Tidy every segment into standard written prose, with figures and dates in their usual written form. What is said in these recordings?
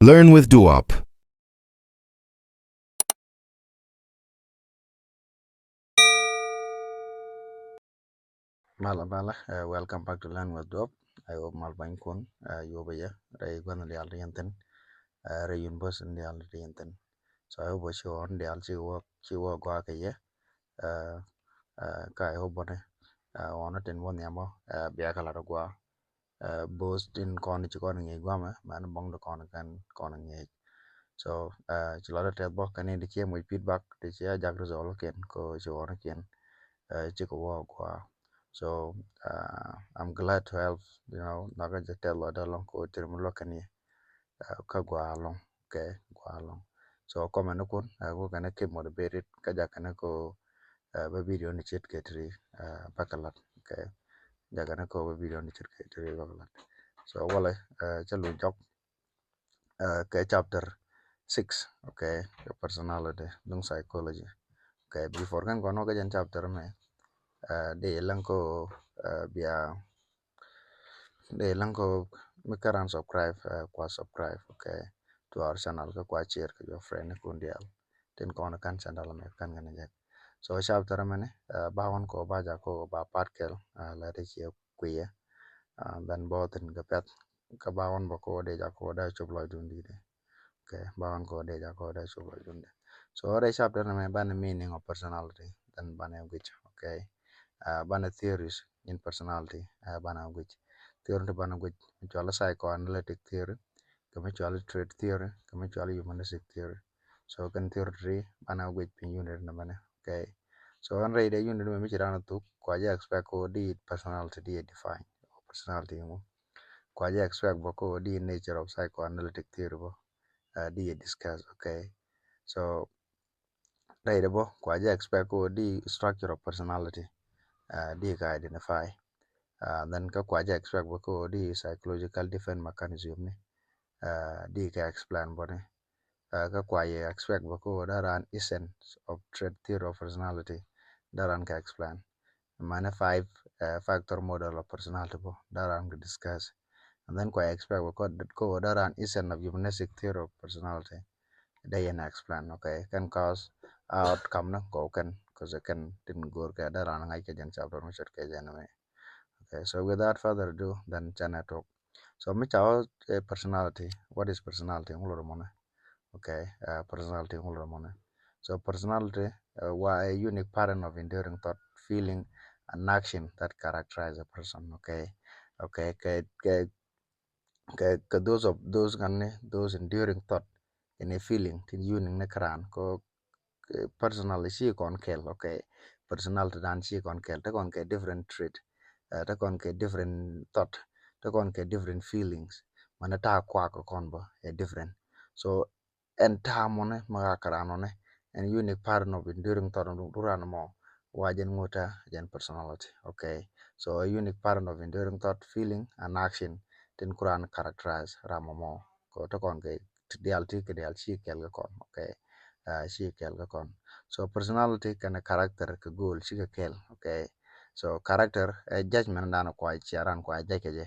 Learn with Duop. Welcome back to Learn with Duop. I hope Malbain Kun, Yobaya, Ray Gunali Alrienton, Ray Unbus in the Alrienton. So I hope what you on the Alchi work, Guaka, yeah, Kai Hobone, on it in one yamo, Biakalaragua, boast in Cornish corning a guama, man among the corning egg. So, Chilada Telbok and indicate my feedback, the chair Jack Rizal can go to again. Chikawa. So I'm glad to help, naga tell other long ko termolokani ka gwa long, okay, gwa long. So comment no kun go kana keep motivated kaja kana ko ba video ni chet ketri bakalat, okay, jaga ko ba video ni chet ketri bakalat. So wala chalu job ke chapter 6, okay, your personality dung psychology. Okay, before kan kono ka jan chapter me de lang ko bia de lang ko mikaran subscribe okay, to our channel ka kwa share ka your friend ko ndial ten kono kan channel me kan ngana jak. So chapter me ne bawon ko baja ko ba parkel la de chi kuye dan boten ga pet ka bawon ba ko de ja ko da choblo dundi de, okay, bawon ko de ja ko da choblo dundi. So re chapter me ban meaning of personality dan ban which, okay, bana theories in personality, bana which theory to bana which mutual psychoanalytic theory, mutual trait theory, mutual humanistic theory. So kan theory bana which pin unit na bana, okay. So on rate unit me michira to kwaja expect ko di personality di define personality mo kwaja expect bako di nature of psychoanalytic theory bo di discuss, okay. So rate bo kwaja expect ko di structure of personality di ka identify. Then ka kwaja expect ko di psychological defense mechanism ni di ka explain bone ka kwaja expect ko daran essence of trait theory of personality daran ka explain mana 5 factor model of personality bo daran ka discuss. And then kwaja expect ko daran essence of humanistic theory of personality they can explain, okay, can cause outcome na ko kan because can tin gor ka daran ngai ka jan chapter mo chat ka jan me. Okay, so without further ado, then China talk. So, me chow personality. What is personality? Okay, personality. So, personality, why a unique pattern of enduring thought, feeling, and action that characterize a person. Okay, okay, those of those enduring thought in a feeling, in unique nekran ko personality she kon kel, okay, personality dan she kon kel, ta kon ke different trait, ta kon ke different thought, ta kon ke different feelings, mana ta kwa ko kon ba a different. So en ta mone ma karano ne en unique pattern of enduring thought duran mo wajen ngota jen personality, okay. So a unique pattern of enduring thought, feeling, and action tin kuran characterize ramamo ko ta kon ke dial ti ke dial chi kel kon, okay. Shi kel ka kon. So personality kana character ka goal shi ka kel, okay. So character judgment dana kwa charan kwa jakeje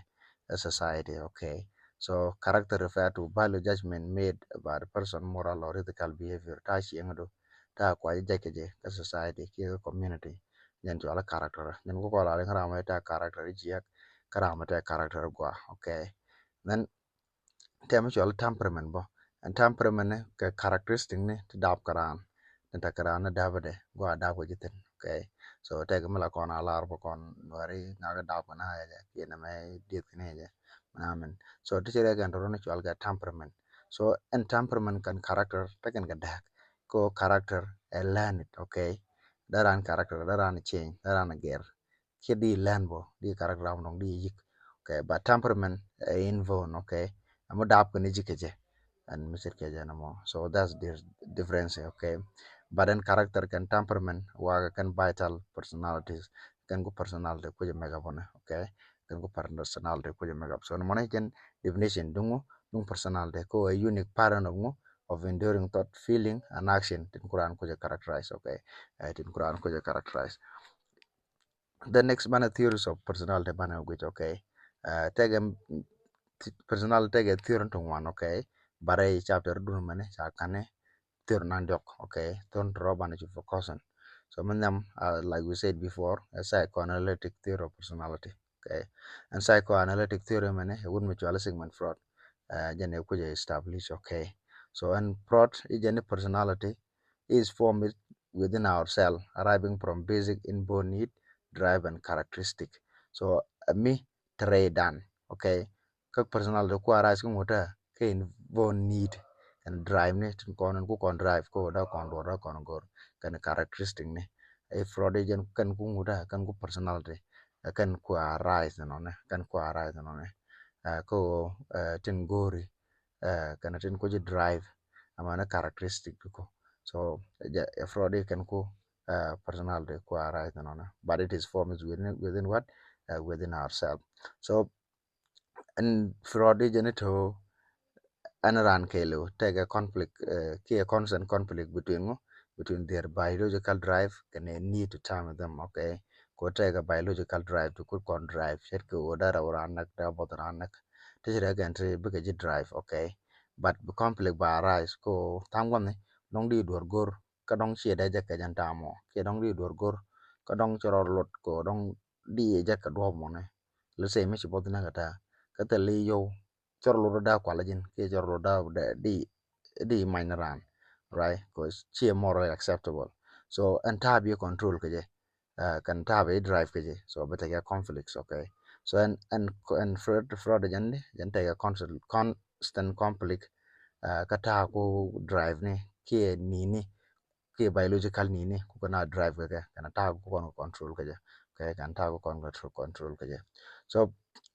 a society, okay. So character refer to value judgment made by the person moral or ethical behavior ta shi ngado ta kwa jakeje a society ki community jan to ala character jan ko la ngara ta character ji karama ta character gwa, okay. Then tem cho temperament bo and temperament ne ka characteristic ne to dap karan ta karan na davade go da ko jitin, okay. So te ga mala kon alar bo kon wari na ga dap na ya ye na me dit ne je amen. So to chere ga ro ne cho ga temperament. So and temperament kan character ta kan ga dak ko character a learn it, okay. Daran character daran change daran ger ke di learn bo di character am dong di yik, okay. But temperament inborn, okay, I'm adapt ko ni jikeje and Mr. Kejanamo. So that's the difference, okay. But then character can temperament wa can vital personalities can go personality ko mega bona, okay. Can go personality ko mega. So no money can definition dung personality ko a unique pattern of enduring thought, feeling, and action tin Quran ko characterize, okay. Tin Quran ko characterize. The next mana theories of personality mana which, okay. Take personality get theory to one, okay. bare chapter dun mane cha kane tir nan jok, okay, ton roba na for caution. So manam like we said before, a psychoanalytic theory of personality, okay. And psychoanalytic theory mane won mutual segment fraud jane kuje establish, okay. So and fraud is any personality is formed within ourselves, arriving from basic inborn need, drive, and characteristic. So me trade dan, okay. Các personality ko arise ko ngota ke inborn need and drive ne tin kon ku kon drive ko da kon do da kon gor kan characteristic ne e fraud agent kan ku ngota kan ku personality kan ku arise no ne kan ku arise no ne ko tin gori kana tin ko drive amana characteristic ko. So fraud can ko personality ko arise no ne, but it is formed within what within ourselves. So and fraud agent to anaran kelo take a conflict key a constant conflict between their biological drive and a need to time them, okay. Ko take a biological drive to could con drive shed ko odara or anak da bodanak tishira gantry big drive, okay. But the conflict by arise ko tangwan dong di dor gor ka dong chia da jaka jantamo ke dong di dor gor ka dong choro lot ko dong di jaka do mo ne le se mi chi bodna kata kata le yo chorlo da kwalajin ke chorlo da di mineran, right, because she morally acceptable. So and tab you control kaje kan tab drive kaje, so but take conflicts, okay. So and fraud jan take a constant conflict kata ko drive ne ke nini ke biological nini ku kana drive kaje kana ta ko kon control kaje, okay, kan ta ko kon control kaje. So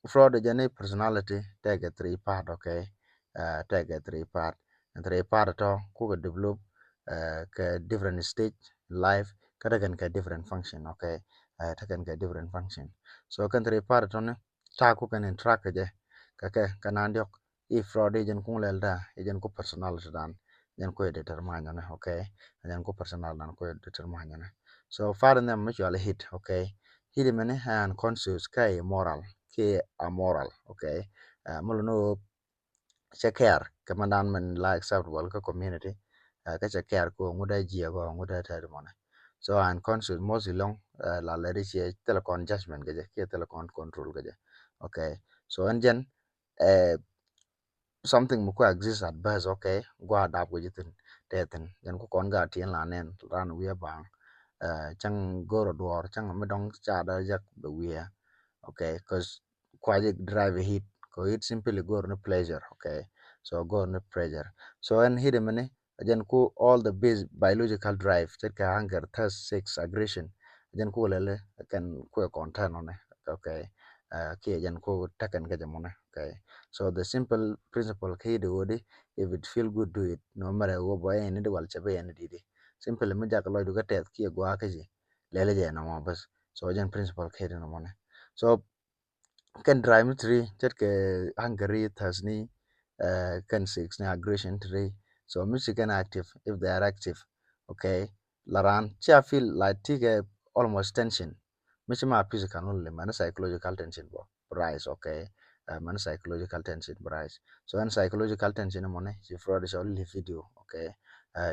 fraud jane personality take a three part, okay. Take a three part and three part to ku develop ka different stage life kada kan ka different function, okay. Ta kan ka different function. So kan three part to ne ta ku kan interact kaje kake kana ndiok if fraud agent kung lelda agent ko personality dan jan ko determine ne, okay. Jan ko personal dan ko determine ne. So far them mutual hit, okay. Hit mene and conscious kai moral ke amoral, okay. Mulo no care kamandan men la acceptable ka community ka care ko nguda jia go nguda ta mona. So unconscious mostly long la le ri telecon judgment ke telecon control gaje, okay. So and uh, something mu ko exist at best, okay, go adapt with it teten yan ko kon ga tien la nen ran wi bang chang goro dor chang me dong cha da jak be wi, okay, because quite drive a hit ko it simply go no pleasure, okay. So go no pleasure. So and hit mane ajan ko all the base biological drive that ka hunger thirst sex aggression ajan ko lele kan ko content on, okay. Ki ajan ko taken ga jamone, okay. So the simple principle ke de wodi if it feel good do it no matter what boy any de wal chabe any didi simple me jak lo du ka tet ki go akaji lele je na mo bas. So ajan principle ke de no mone. So kan drive ni tri tet ke hungry thirst ni kan six ni aggression tri. So Michigan active if they are active, okay. Laran cha feel like tige almost tension michi ma physical only man psychological tension bo rise, okay. Man psychological tension rise. So and psychological tension money si fraud is only video, okay.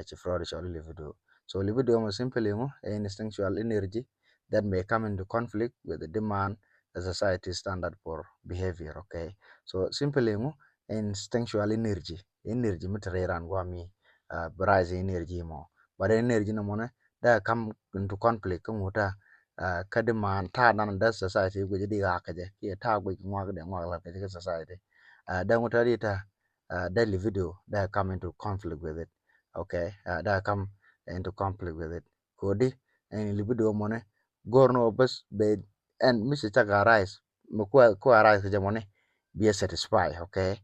Si fraud is only video. So libido mo simply mo instinctual energy that may come into conflict with the demand the society standard for behavior, okay. So simply mo instinctual energy miteran gwami rise energy mo, but energy no mo that come into conflict kumuta kadiman ta nan da society go jadi ga kaje ke ta go ngwa ga ngwa la ke society da ngutari ta daily video that come into conflict with it, okay. That come into conflict with it kodi en libido mo ne gorno bas be and mr chaga rise mo ko rise ke jamone be satisfied, okay.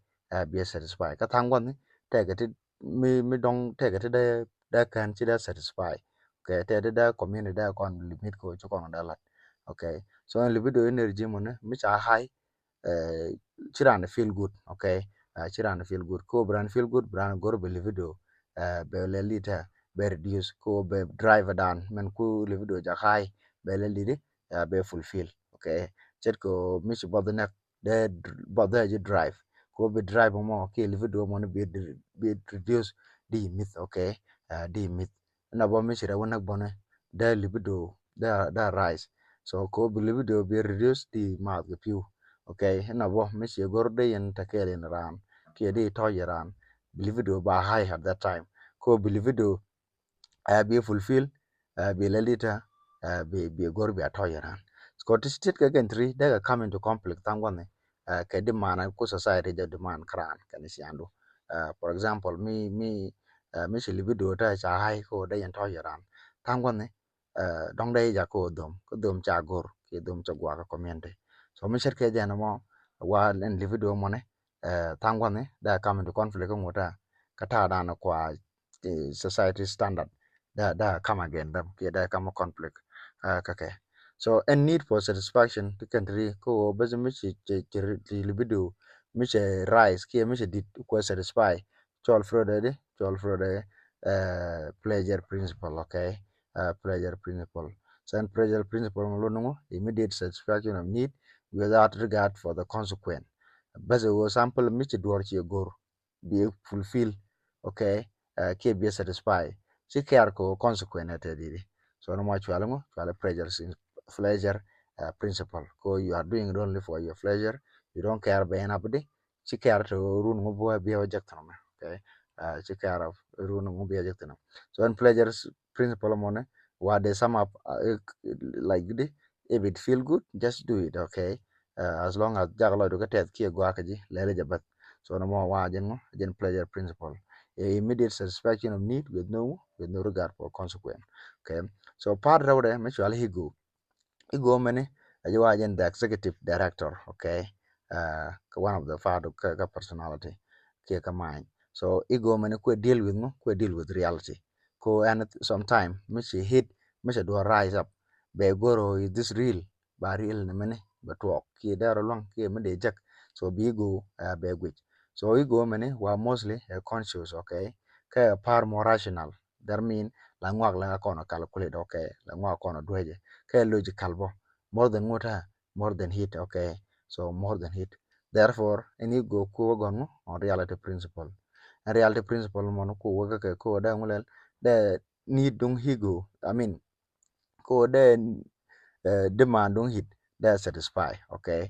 Be satisfied ka tangwan ni te ga ti mi dong te ga ti da kan chi da satisfied, okay. Te da community da kon limit ko chu kon da lat, okay. So libido energy mo ne mi cha high chiran feel good, okay. Chiran feel good ko brand feel good brand gor be libido be le lita be reduce ko be drive down men ku libido ja high be le lidi be fulfill, okay. Chet ko mi chi bodna de bodda ji drive ko be drive mo ke libido mo ne be reduce di myth, okay, di myth na bo mi shira wona bone da libido da rise, so ko be libido be reduce di ma the few, okay, na bo mi shi gorde yen takele ran ke di to yaran libido ba high at that time, ko be libido be fulfill be lalita be gor be atoyara Scottish state ka gentry daga come into conflict tangwane ka demand ko society da demand kran kan siando for example mi shi libido ta cha hai ko da yan toyara tangwane dong dai ja ko dom cha gor ke dom cha gwa ka community, so mi shirke jana mo wa len libido mo ne tangwane da come into conflict ko ngota kata dana kwa society standard da come again da come conflict kake, so a need for satisfaction to country ko bez mi libido mi rise ki mi dit ko satisfy chol Freud pleasure principle, okay, pleasure principle, so and pleasure principle mo no immediate satisfaction of need without regard for the consequence, bez wo sample mi duor chi gor be fulfill, okay, ke be satisfy si care ko consequent te didi, so no mo chwala mo chwala pleasure principle ko you are doing it only for your pleasure, you don't care be na budi si care to run mo bo be object no, okay, si care of run mo be object no, so when pleasure principle mo ne what they sum up like this, if it feel good just do it, okay, as long as jaglo do ka tet ki gwa ka ji lele jabat, so no mo wa jen pleasure principle, immediate satisfaction of need with no regard for consequence, okay, so part of the mutual ego mane ajwa jen the executive director, okay, one of the part of personality ke ka mind, so ego mane ko deal with reality ko and sometime michi do rise up be goro is this real ba real ne mane ba talk ki daro long ki me de jak, so be ego be gwich, so ego mane wa mostly conscious, okay, ka par more rational, that mean la ngwag la kono calculate, okay, la ngwag kono dweje ke logical bo more than hit, okay, so more than hit, therefore any go ko gon on reality principle, and reality principle mo ko waga ke ko da ngulel the need dung higo, I mean ko the demand don't hit they satisfy, okay,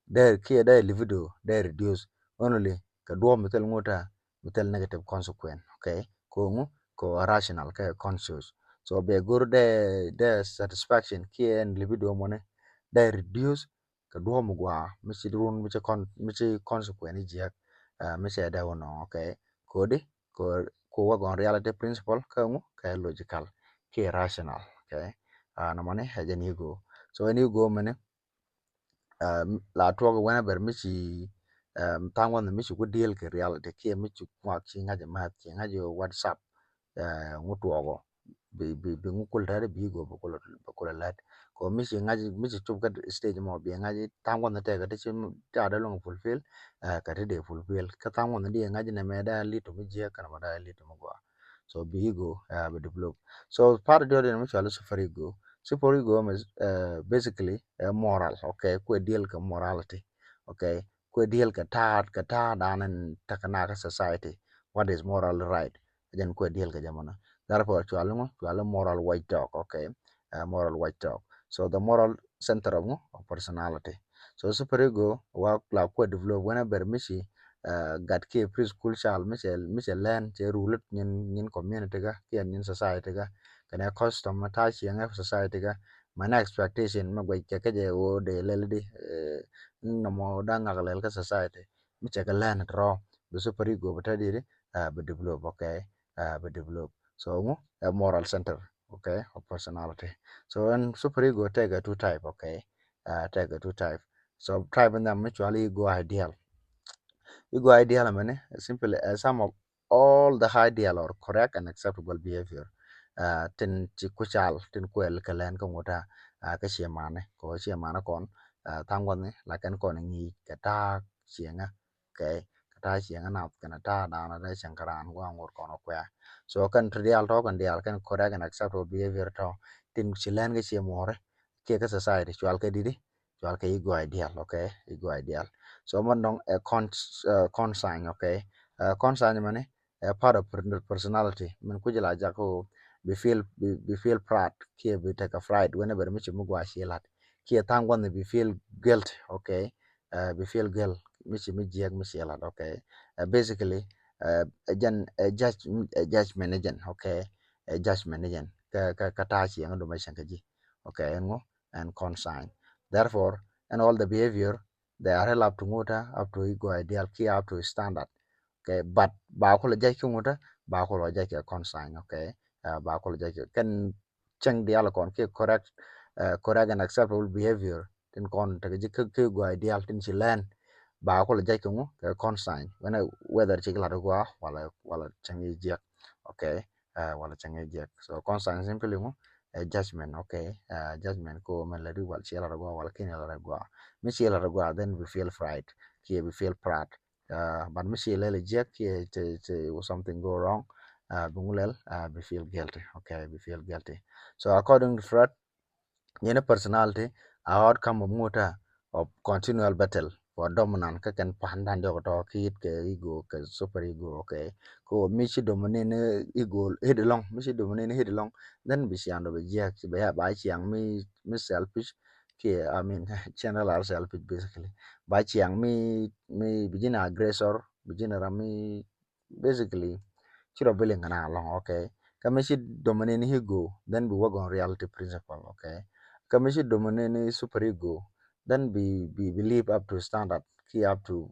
they kia they libido they reduce only ka do metal ngota metal negative consequence, okay, ko rational ka conscious, so be good the satisfaction kia and libido money they reduce ka do mo gwa michi run michi consequence ji michi da wono, okay, ko di ko wagon reality principle ka logical ki rational, okay, namane haja ni go, so when you go mane la to wena ber michi tangwan michi go deal ke reality ke michi kwa chi ngaje ma chi ngaje whatsapp ngutu ogo bi ngukul tare bi go bokolo lat ko michi ngaje michi chup ka stage mo bi ngaje tangwan te ka te ta da long fulfill ka te de fulfill ka tangwan de ngaje na me da li to mi je ka na da li to mo go, so bi go be develop, so part of the michi ala sufari go Superego is basically moral, okay, kwe deal ka morality, okay, kwe deal ka ta danen takanaka society, what is moral right, then kwe deal ka jamana. Therefore, chualu moral white dog, okay, moral white dog. So the moral center of personality. So Superego work la kwe develop whenever mishi gat ke preschool child mishi learn che rule nin community ka, nin society ka, kana custom ta chiang society ka mana expectation ma gwe ke je wo de leldi no mo da ngagalel ka society mi che ka len ro be super ego bata dire be develop, okay, be develop, so a moral center, okay, of personality, so and super ego take a two type, okay, take a two type, so type and mutually ego ideal, ego ideal mane simply some of all the ideal or correct and acceptable behavior tin ci kuchal tin kwel kalen ko ngota ka chiemane ko chiemane kon tangwan ni la kan kon ngi ka ta chienga, okay, ka ta chienga na kana ta da na da chankaran wa ngur kono kwa, so kan trial to kan dial kan correct and acceptable behavior to tin chilen ga chiemore ke ka society chwal ka didi chwal ke ego ideal, okay, ego ideal. So man dong a consign, okay, consign mane a part of personality man kujila jako be feel proud kia be take a fright whenever michi mugwa shilat kia tangwan be feel guilt, okay, be feel guilt michi mi jiak mi shilat, okay, basically a judgment agent, okay, a judgment agent ka ta chi ang do mai shankaji, okay, and consign. Therefore, and all the behavior they are held up to muta, up to ego ideal, key up to standard. Okay, but ba ko la jai muta, ba ko la jai consign, okay, ba ko la jai can chang dial kon ke correct, correct and acceptable behavior tin kon ta ji ke ego ideal tin chi land ba ko la jai ko consign when whether chi la do wala chang ji, okay, wala chang ji. So consign simply judgment, okay, judgment ko man la du wal chi la do wala kin la do mi chi la do then we feel fright, we feel proud, but mi chi la reject to something go wrong, bungulel we feel guilty, okay, we feel guilty. So according to Freud, any personality a outcome of muta of continual battle for dominant ka kan pandan de to kit ke ego ke super ego, okay, ko michi dominate ego hid long michi dominate hid long then bi siando be jack be ba chiang mi selfish ke I mean channel are selfish basically ba chiang mi begin aggressor begin rami basically chiro billing na long, okay, kamishi dominate ego then we work on reality principle, okay, kamishi dominate super ego then be believe up to standard key up to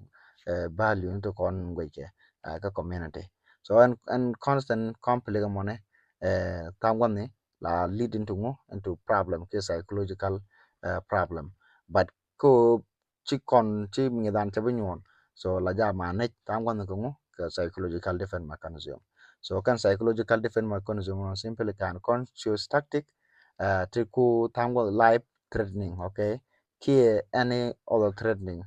value into con weke ka community. So and constant complex money tangwan ni la lead into problem ke psychological problem, but ko chi ngidan chabinyon so la ja manage tangwan ko psychological defense mechanism. So kan psychological defense mechanism simply can conscious tactic to ku tango life threatening, okay, key any other threatening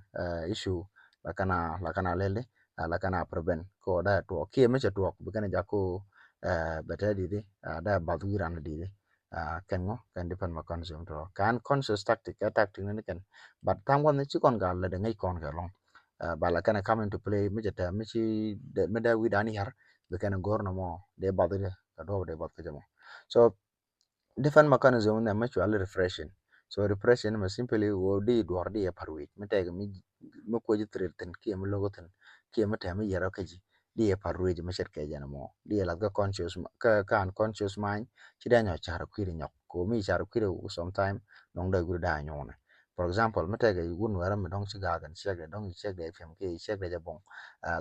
issue lakana lele lakana prevent ko da to key me to bukana jako better didi da baduran didi kan defense mechanism to kan conscious tactic tactic ni kan but tango ni chi kon ga le de ngai kon ga long bala kana come into play mi jata mi chi de me da wi dani har be kana gorno mo de badu de ka do de bad ka jamo. So different mechanism na mutually refreshing. So repression ma simply wo di dwar di parwi mi tege mi ko ji treten ki mi logoten ki mi te mi yero kaji di parwi mi shet ke jana mo di la ga conscious ka unconscious mind ci da nyo char kwiri nyok ko mi char kwiri sometime dong da guru da nyone. For example mi tege gun wera mi dong ci ga gan chege dong chege fm ke chege jabong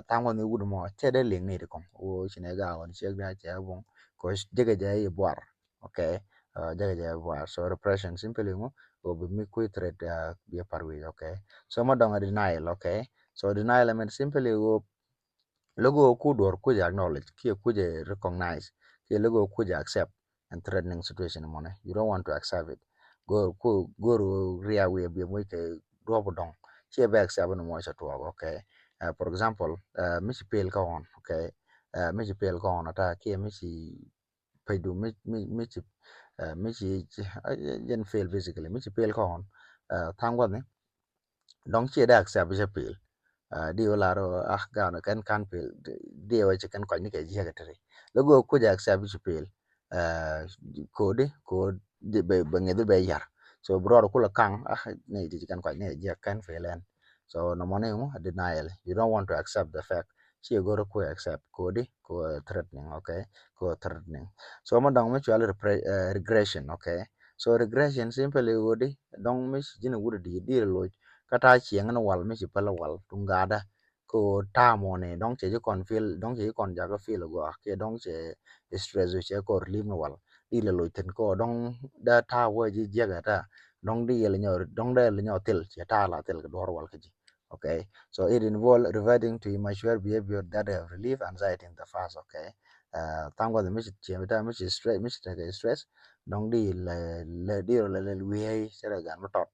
tango ni wudu mo te de ling ni de kon o chine ga on chege ja bong ko jege ja ye bwar, okay, jaga jaga war. So repression simply go be me quit threat be a parwe, okay. So mo dong denial, okay. So denial I mean simply go logo ku dor ku acknowledge ki ku recognize ki logo ku accept and threatening situation mo you don't want to accept it go ria we be mo ke do dong ki be accept no mo to, okay. For example mi pel ka on, okay, mi pel ka on ata ki mi pay do Michi jen fail basically Michi fail kon thang ni dong chia da accept je fail di wala ro ga no kan fail di wa che kan ko ni ke je ga tare logo ko ja accept je fail ko di be ngedu be yar so bro ko la kang ni di kan ko ni je kan fail en so no money denial, you don't want to accept the fact she go to accept ko threatening, okay, ko threatening. So mo dong mutual regression, okay. So regression simply wodi dong mis jina wudi di lo kata chieng na wal mis pala wal tungada ko tamo ne dong che kon feel dong che kon jaga feel go ke dong che stress che ko relieve no wal di le lo ten ko dong da ta wo ji jaga ta dong di le nyor dong da le nyor tel che ta la tel dor wal ke ji, okay. So it involve reverting to immature behavior that have relief anxiety in the past, okay. Tango the mission chemita mission stress mission take stress dong di le we sera gan motot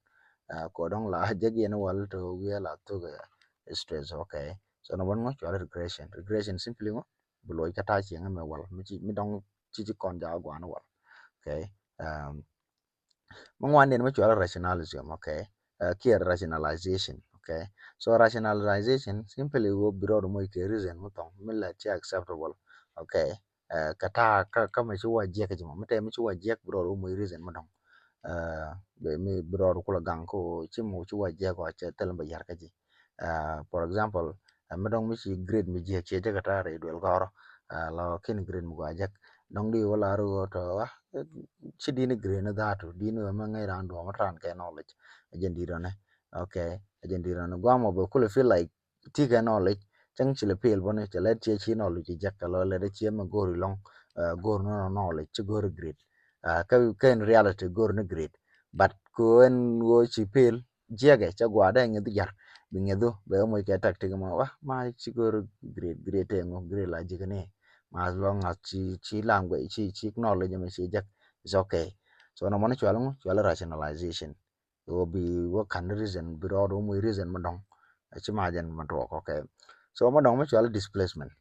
ko dong la jagi no wal to we la to stress, okay. So no one much regression simply mo below kata chi ngam wal mi dong chi kon ja gwa no wal, okay. Mangwan den mutual rationalism, okay. kia rationalization. Okay, so rationalization simply wo biro mo ke reason mo tong mila chi acceptable. Okay, kata ka me chuwa je ka jimo mete me chuwa je biro mo reason mo dong be mi biro ko gang ko chimo chuwa je ko che tel ba yar ka ji. For example, me dong mi chi grade mi je che je kata re dwel goro lo kin grade mo ga je dong di wala ro to chi di ni grade na da to di ni ma ngai ran do ma tran ke knowledge ajen di do ne. Okay, ajen di do ne gwa mo be cool feel like ti ke knowledge chang chi le pel bone che le che chi knowledge je ka lo le de chi ma go ri long go no knowledge chi go grade ka in reality go no grade but ko en wo chi pel je ge cha gwa da ngi jar bi ngi do be mo ke tak ti ma wa ma chi go grade ngo grade la je ne ma as long as chi language chi knowledge me chi je is okay. So no mo chwala rationalization will be what can reason but all mo reason mo dong chi ma jan mo to okay. So mo dong mo chwala displacement.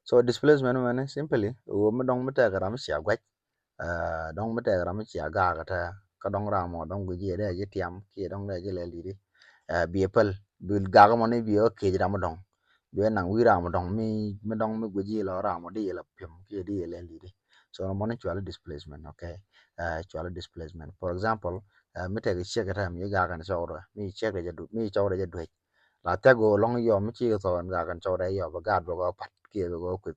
So displacement man simply wo mo dong mo ta garam sia gwa dong mo ta garam sia ga ka ta ka dong ra mo dong gu je de je tiam ki dong de je le li di bi pel bil ga ga mo ne bi o ke ra mo dong bi nang wi ra mo dong mi dong mi gu ji lo ra mo di la pim ki di le li di. So mo ne chwala displacement. Okay, chwala displacement for example mi te ga che ga ta mi ga kan so ro mi che ga je du mi cho de je du la ta go long yo mi chi so ga kan cho de yo ba ga do go pat ki go ku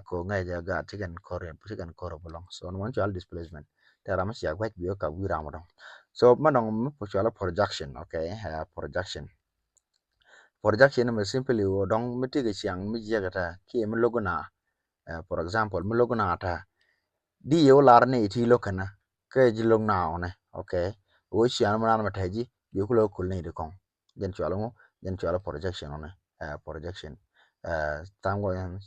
ko ngai ja ga ti kan kore bolong. So no one displacement tera ma sia gwat biyo ka wira mo dong. So manong mo po chala projection. Okay, projection me simply wo dong mi ti ga chiang mi je ga ta ki mi logo na for example mi logo na ta di yo lar ne ti lo kana ke ji long na one. Okay, wo chiang ma na ma ta ji bi ku lo kul ne de kong den chala mo den chala projection one. Projection tango yan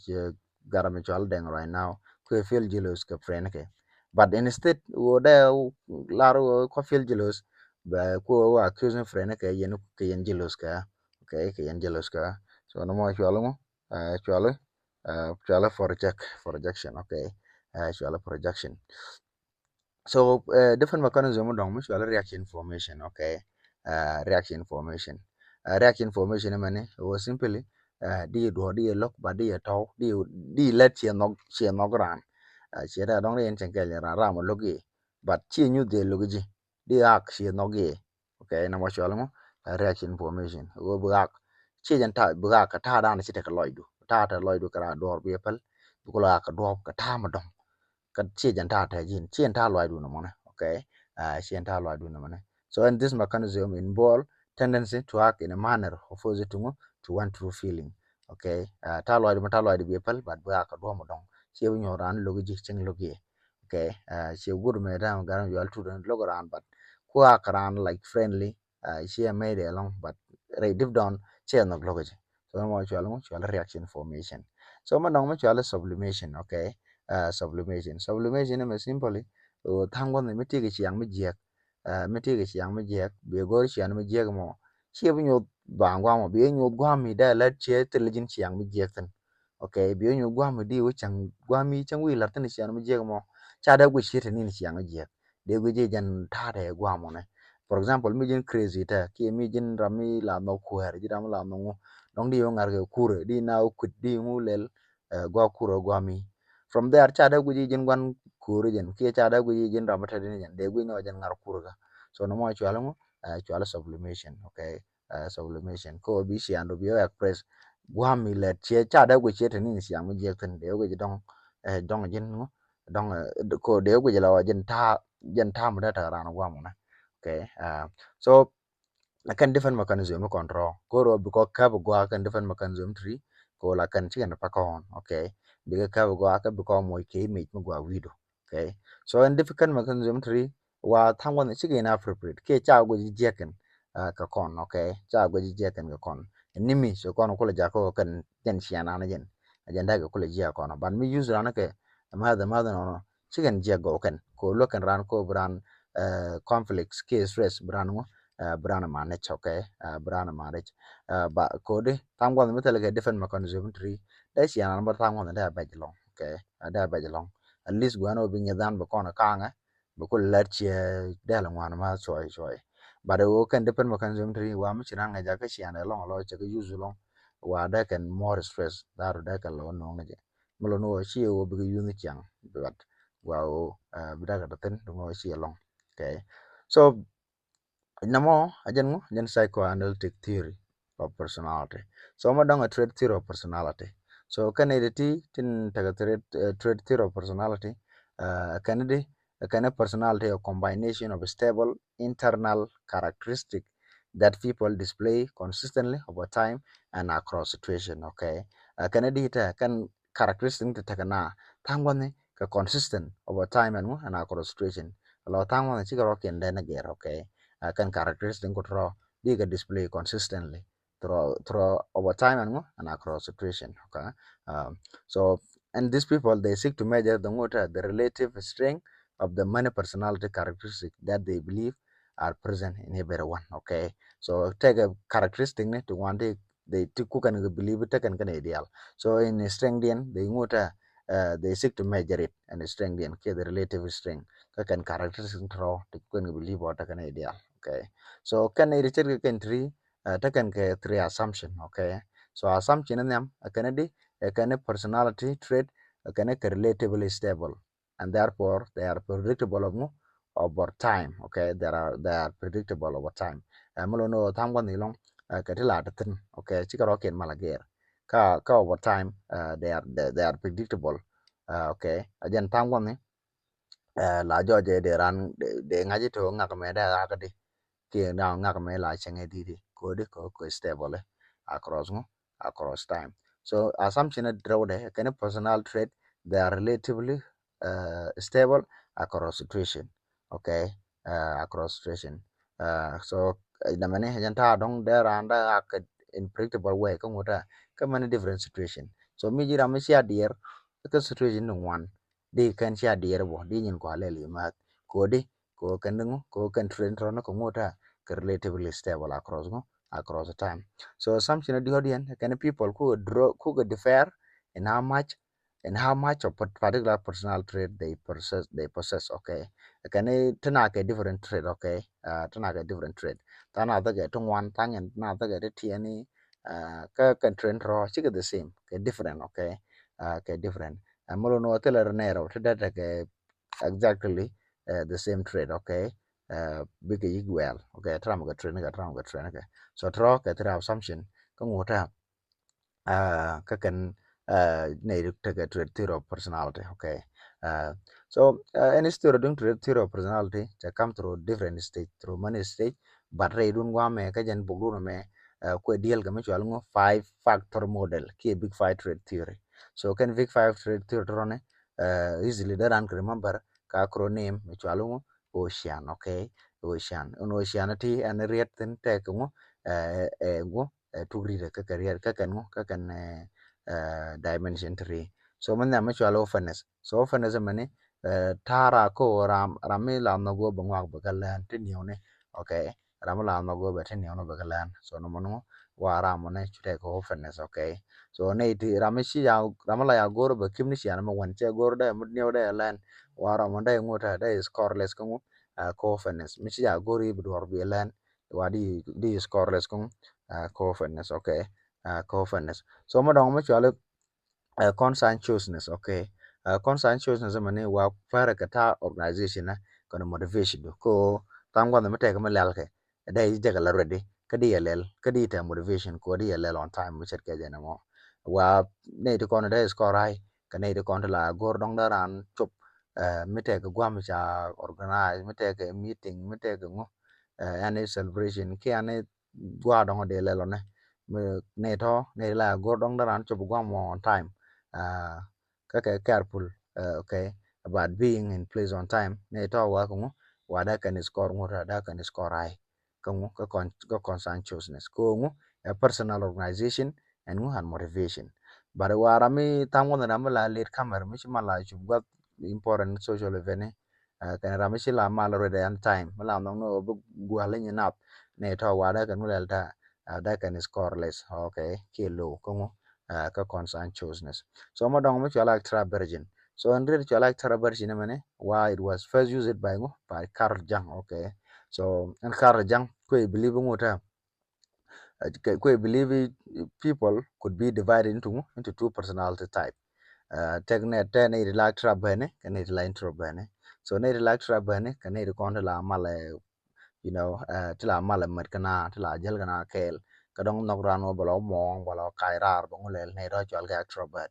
gara me chal deng right now ko feel jealous ka friend ke but instead wo da laro ko feel jealous ba ko wa accusing friend ke yen jealous ka. Okay, ke yen jealous ka. So no mo chalo mo chalo for rejection. Okay, chalo projection. So different mechanism dong mo chalo reaction formation. Okay, reaction formation. Reaction formation mane was simply di do di look ba di to di let chi no gran chi da dong ren chen ke ra mo logi but chi nyu de logi di ak chi no gi. Okay, na mo chalo mo reaction formation wo bu ak chi jan ta bu ak ta da na chi te ka loidu ta loidu kra dor bi pel bu ko ak do ka ta ma dong ka chi jan ta jin chi ta loidu no mo ne. Okay, chi ta loidu no mo ne. So and this mechanism involve tendency to act in a manner opposite to one true feeling. Okay, ta loidu bi pel but bu ak do mo dong chi wu nyoran logi ji cheng logi. Okay, chi gudu me da garan yo altu don logoran but ku akran like friendly she made along but deep down she no logo. So mo chwala reaction formation. So mo dong mo chwala sublimation. Okay, sublimation me simply tango ne meti ke chiang me jek meti ke chiang me jek be gor chiang me jek mo che bu nyot bangwa mo be nyot gwa mi da la che telegin chiang me jek ten. Okay, be nyot gwa mi di wo chang gwa mi chang wi la ten chiang me jek mo cha da gu chi ten ni chiang me jek de gu je jan ta de gwa mo ne. For example mi jin crazy ta ki mi jin rami la no kuer ji ram la no ngo dong di yo ngar ke kure di na ukut di ngu lel gwa kuro gwa mi from there cha da guji jin gwan kuru jen ki cha da guji jin ramata din jen de gu no jen ngar kuru ga. So no mo chwala mo chwala sublimation. Okay, sublimation ko bi shi ando bi express gwa mi let che cha da guji te ni si am je ten de guji dong dong jin mo dong ko de guji la jen ta mo da ta ran gwa mo na. Okay, so akan different mechanism no control ko bi ko ka gwa kan different mechanism tree ko la kan chi na pa kon. Okay, bi ka gwa ka bi ko mo ke mi mo gwa wido. Okay, so in different mechanism tree wa thang wan chi na appropriate ke cha go ji je kan ka kon. Okay, cha go ji je kan ka kon ni mi so kon ko la ja ko kan jen chi na na jen da ko la ji ko na ban mi use ran ke ma da no chi kan je go kan ko lo kan ran ko bran conflicts ke stress bran mo brana manage. Okay, brana manage ba kode tam gwan metal ke different mechanism tree da shi an bar tam gwan da ba jlong. Okay, da ba jlong at least gwan obi nyadan ba kona kanga ba ko lat che da la wan ma choi but wo kan depend mechanism tri wa mi china nga ja ka chi ane long lo che ka use long wa da kan more stress daru da kan lo no nge mulo no chi wo bi yu ni chang but wa wo bi da ka ten no chi long. Okay, so namo ajan ngo jan psychoanalytic theory of personality. So ma dong a trait theory of personality. So kan editi tin taga trait theory of personality kan a personality a combination of stable internal characteristic that people display consistently over time and across situation. Okay, kan edita kan characteristic ta taga na tangwan ni ka consistent over time and across situation. Lo tangwan ni chika rock and then again. Okay, kan characteristic ko draw diga display consistently through over time and across situation. Okay, so and these people they seek to measure the relative strength of the many personality characteristics that they believe are present in everyone. Okay, so take a characteristic to one day they cook and believe it can ideal. So in strength they seek to measure it and strength the relative strength kan characteristic draw to can believe what can ideal. Okay, so can I reach can three taken ke three assumption. Okay, so assumption in them can a personality trait can a relatively stable and therefore they are predictable of over time. Okay, they are predictable over time mulo no tangwan nilong katila tatin. Okay, chika rocket malager ka over time they are predictable. Okay, ajan tangwan ni la joje de ran de ngaji to ngak me da akadi ki na ngak me la chenge didi ko stable across time. So assumption draw de can personal trait they are relatively stable across situation. Okay, across situation. So the mane janta dong there and in predictable way ko ngota ka many different situation. So mi jira mi sia dear ka situation no one di kan sia dear bo di nyin ko le ma ko di ko kan ngo ko kan trend ro no ko ngota relatively stable across the time. So assumption the audience can people who draw who could differ in how much of particular personal trait they possess. Okay, can it tana ke different trait. Okay, tana ke different trait tana the get one thing and na the get tiani ka kan trend ro chi the same ke different. Okay, ke different amolo no teller nero that ke exactly the same trade. Okay, big well. Okay, tram ga train ga tram ga train. Okay, so tro ka tra assumption ko ngota kakan ne take a theory of personality. Okay, any story doing theory of personality to come through different stage through many stage but ray dun wa me ka jan bugru me ko deal ga me chal ngo five factor model ki big five trait theory. So can big five trait theory rone easily that can remember ka acronym me chal ngo ocean. Okay, ocean on oceanity and react take ngo ngo tugri ka career ka kan ka kan dimension 3. So man na mutual openness. So openness mane tara ko rami la no go bangwa bagalan tinione. Okay, ramala no go betinio bagalan. So no mono wa ramone chute ko openness. Okay, so ne ti ramishi ya ramala ya goro be kimni shi anama wanche goro da mudnio da lan wa ramonda ngota da is scoreless ko openness mishi ya gori bidwar bi lan wadi di scoreless ko co-openness. Okay, co-openness. So mo dong mo chwale conscientiousness. Okay, conscientiousness mane wa fara kata organization na kono motivation do ko tangwa na mate kama lalke dai jaga la ready kadi yelel kadi ta motivation ko di yelel on time mo chet ke jena mo wa ne to kono dai score ai kane to kono la gor dong daran chop mate ka gwa cha organize mate ka meeting mate ka ngo any celebration ki ane gwa dong de lelo ne to ne la gor dong daran chop gwa mo on time. uh, careful. Okay, about being in place on time ne to wa ko wa da kan score ngora da kan score ai ko ko conscientiousness ko a personal organization and and motivation but wara mi tango na mala lead camera mi mala chu got important social event kan rami la mal re an time mala no gwale ni nap ne to wa da kan multa da kan score less. Okay, kilo ko ka conscientiousness. So mo dong mo chola extra virgin. So under chola extra virgin mane why it was first used by Carl Jung. Okay, so and Carl Jung kwe believe ngota kwe believe people could be divided into two personality type. Tek ne te ne relax trabene kan ne la intro bene. So ne relax trabene kan ne kon la male, tila mala met kana tila jel kana kel kadong nok ran wo bolo mong bolo kairar bong lel ne ro chal ga extrovert.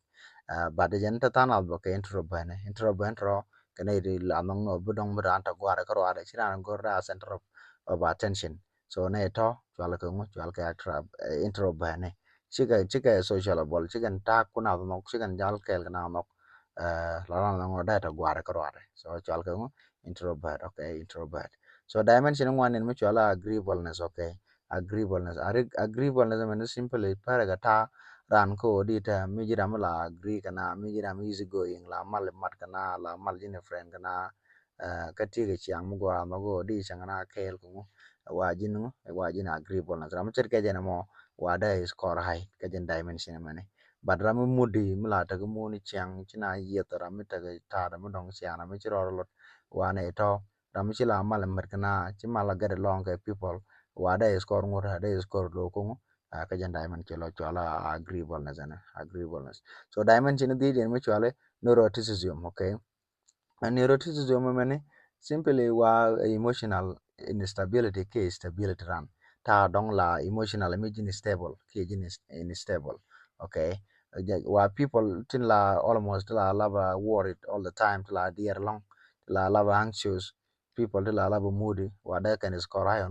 But the jen ta tanal bo ke introvert ro kene di la nong no budong bran ta gware ko ara chiran go ra center of attention. So ne to chal ka ngo chal ka introvert ne chika social bol chikan ta kuna no chikan jal kel kana no la ran ngo da ta gware ko ara. So chal ka ngo introvert. Okay, introvert. So dimension one in mutual agreeableness, okay. Agreeableness. Agreeableness I mean simply paragata ran ko dita mijiram la agree kana mijiram easy going la mal mat kana la mal jine friend kana kati ke chiang mugwa mago di changana kel ko wajin agreeableness ram cher ke jana mo wada is score high ke jen dimension mane but ram mudi mla ta ko muni chiang china yetara mita ke ta da mo dong chiang mi chiro lot wane to ramchila mal merkana chimala get along ke people wada is score ngora de score lo ko ka jan diamond chelo chola agreeableness. So dimension di den mutual neuroticism, okay. And neuroticism mane simply wa emotional instability ke stability ran ta dong la emotional imagine stable ke jin unstable, okay. Wa people tin la almost la lava worried all the time la dear long la lava anxious people la lava moody wa da can score high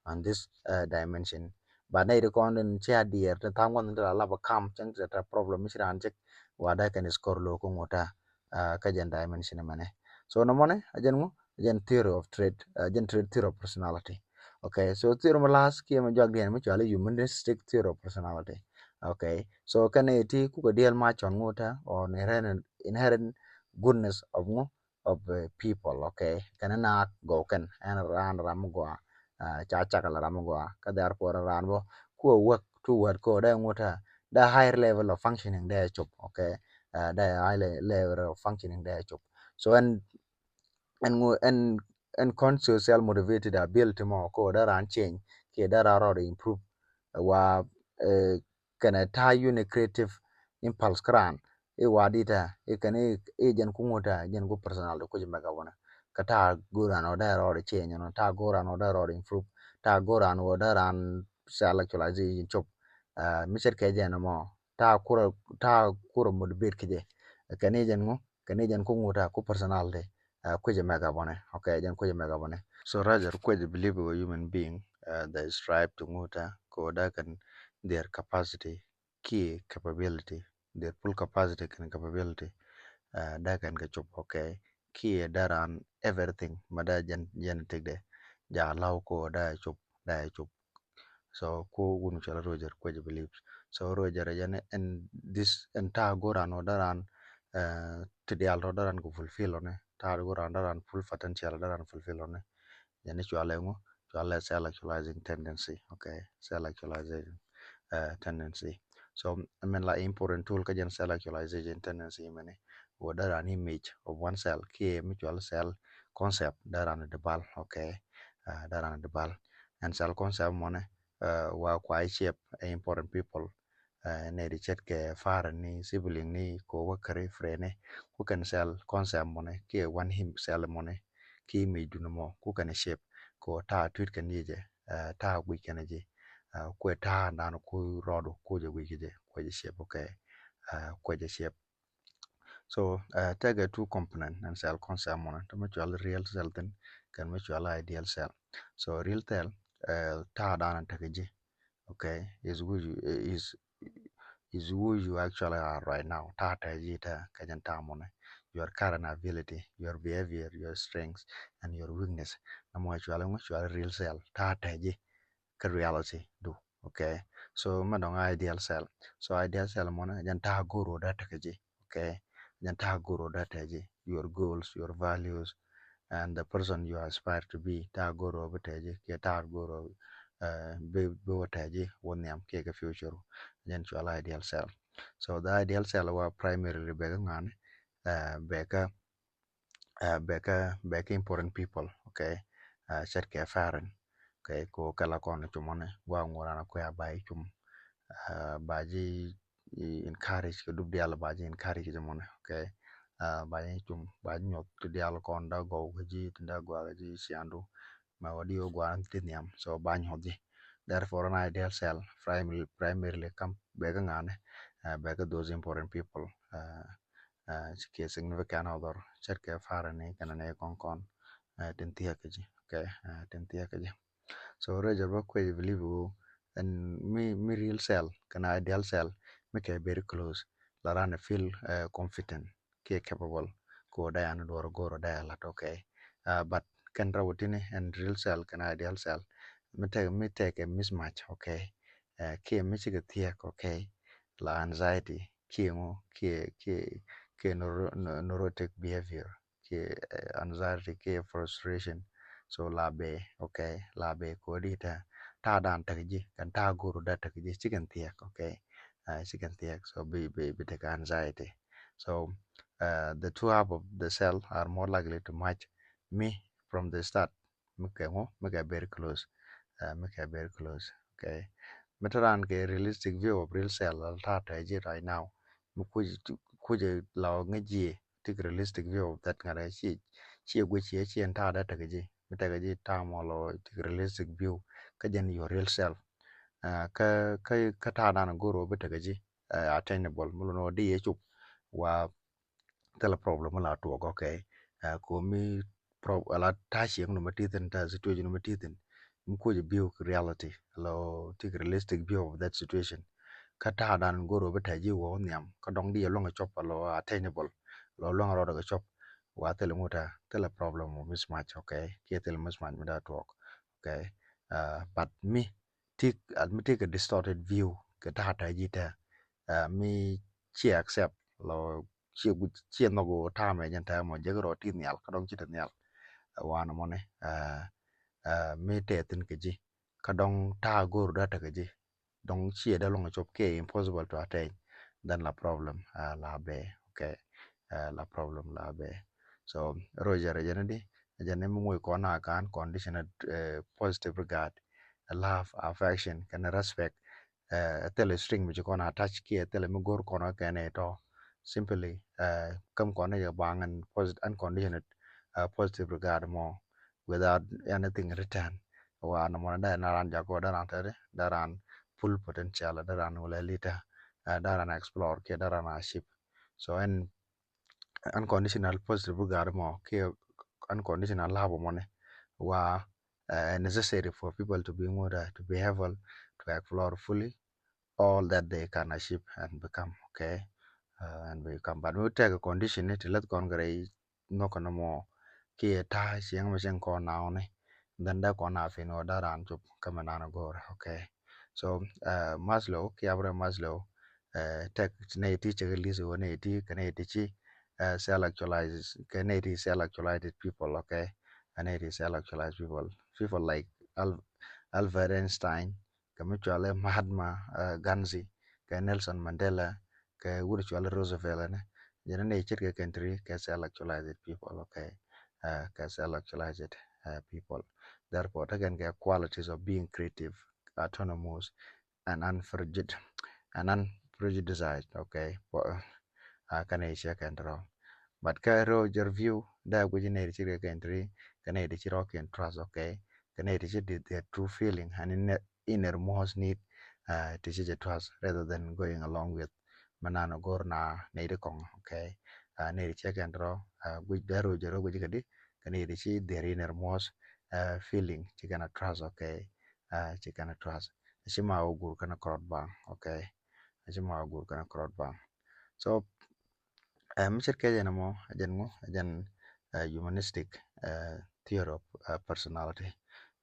on this dimension. But na ide kon den chia dear ta ngon la lava calm chang ta problem is ran check wa da can score lo ko ngota ka jan dimension mane. So no mone ajan mo ajan theory of trait ajan trait theory of personality. Okay, so theory malas ki ma jog den mo chale humanistic theory of personality. Okay, so kan eti ku ko deal ma chon ngota on inherent goodness of people. Okay, kana na go kan an ran ram go cha cha kala ram go ka dar por ran bo ku work toward ko da ngota the higher level of functioning there chop. Okay, the high level of functioning there chop. So and conscious self motivated ability mo ko that and change ke that are improve wa kana ta uni creative impulse kran e wadita e kane e jan kunguta jan go personal ko jima ga wana kata gura no da ro change no ta gura no da ro improve ta gura no da ran self actualization chop miser ke jan mo ta kura motivate ke kane jan kunguta ko personal de kuje mega bone, okay, jan kuje mega bone. So rather kuje believe a human being they strive to muta ko da kan their capacity key capability their full capacity and capability da kan ga chop, okay, key daran everything mada genetic de ja law ko da chop. So ko gun chala Roger kuje believes. So Roger jan and this entire goran or daran tidial daran ko fulfill on tar go daran full potential daran fulfill on yani chwale cell actualizing tendency, okay, cell actualization tendency. So I mean like important tool ka jan cell actualization tendency mane wo daran image of one cell ki mutual cell concept daran the ball, okay, daran the ball and cell concept mane wa kwai shape important people ne richet ke far ni sibling ni ko wakare frene ku kan cell concept mone ke one him cell mone ki me duno ku kan shape ko ta tweet kan yeje ta wi kan je ko ta nan ko rodo ko je wi je ko je shape, okay, ko je shape. So take a two component and cell concept mone to mutual real cell then can mutual ideal cell. So real cell ta dan take, okay, is who you actually are right now. Tata jita kajantamone. Your current ability, your behavior, your strengths, and your weakness. Namo actually real self. Tata ji ka reality do. Okay. So madong ideal self. So ideal self mona janta guru data kaji. Okay. Janta guru data ji. Your goals, your values, and the person you aspire to be. Ta guru bataji. Ke ta guru be wataji wonyam ke future eventual ideal cell. So the ideal cell were primarily began beka beka important people, okay, chet ke faren okay ko kala kon chumone gwa ngora na ko ya bai chum baji encourage ko dub dial baji encourage jamone okay baji chum baji nyot to dial kon da go ji da gwa ji siandu ma wadi o gwa antiniam so bany hodi therefore an ideal cell primarily come bega ngane bega those important people ke significant other chet ke fara ne kana ne kon tin tiya ke ji okay tin tiya ke ji so reja ba kwe believe wo and me real cell kana ideal cell me ke very close la ran feel confident ke capable ko da yan do goro da la okay but can rawtini and real cell kana ideal cell me take a mismatch okay ke me chi ke tiek okay la anxiety ke ngo ke neurotic behavior ke anxiety ke frustration so labe okay labe ko dita ta dan takji kan ta guru da takji chicken tiek okay chicken tiek so be take anxiety so the two half of the cell are more likely to match me from the start make a very close make a very close okay Veteran ke realistic view of real cell al ta ji right now mu kuje law ngaji tik realistic view of that ngara chi gwe chi en ta da ta ji mita ji ta mo lo tik realistic view ka jen your real self ka ta da na goro bita ji attainable mu no di ye chup wa tala problem la to okay ko mi ala ta shi no matitin ta situation no matitin mu kuje view reality lo take realistic view of that situation kata dan goro beta ji wo nyam ka dong di lo chop lo attainable lo ro da chop wa tele muta tele problem of mismatch okay ke tele mismatch me that work okay but me take a distorted view ka ta ji ta me chi accept lo chi no go ta me jan ta mo je ro ti nyal ka dong chi nyal wa na mo ne me te tin ke ji ka dong ta goro da ta ke ji dong chia da long chop ke impossible to attain then la problem la be okay la problem la be so roger jenedi jene mo ko na kan conditional positive regard love affection can respect tele string mi ko na attach ke tele mi gor ko na kene to simply kam ko na ya bangan positive unconditional positive regard mo without anything in return wa na mo da na ran ja ko da ran tade da ran full potential daran wala lita daran explore ke daran ship so and unconditional positive regard mo ke unconditional love mo ne wa necessary for people to be more to be able to explore fully all that they can achieve and become okay and become but we take a condition it let con gray no kono mo ke ta siang ma siang ko now ne then da ko na fin o daran chup kama na go okay so Maslow ki abra Maslow tek ne ti che list wo ne ti kane ti chi self actualizes kane ti self actualized people okay and it is self actualized people like Albert Einstein kamichwale Mahatma Gandhi ke Nelson Mandela ke wurchwale Roosevelt ne jene ne chit ke country ke self actualized people okay ke self actualized people therefore again get qualities of being creative autonomous and unprejudiced okay kana isha control but ka ro your view da guji ne ri ke entry kana ri ro can trust okay kana ri the true feeling and innermost need to trust rather than going along with manano gorna ne ri kong okay ne ri can draw guji da ro jero guji kadi kana ri their innermost feeling you gonna trust okay you gonna trust shima ogur kana crowd bang okay shima ogur kana crowd bang so Mr. Kajan mo ajan humanistic theory of personality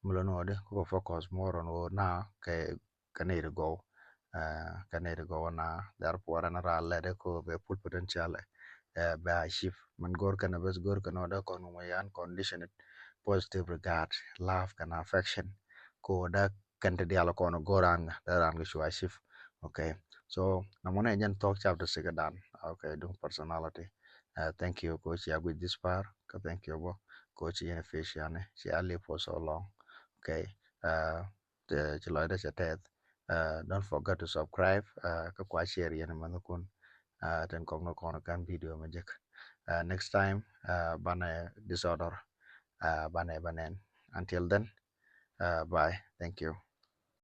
mulono de ko focus more on na ke kanere go na therefore na ra le de ko be full potential be achieve man gor kana bes gor kana da ko no yan conditioned positive regard love and affection ko da kan te dialo ko no goran da ran go achieve okay so namone jan talk chapter sigadan okay do personality thank you coach ya with this part thank you bo coach in fish yani she ali for so long okay ci loy da chatet don't forget to subscribe ka kwa share yana manukun ten kong no kono kan video majek next time bana disorder bana banen until then bye, thank you.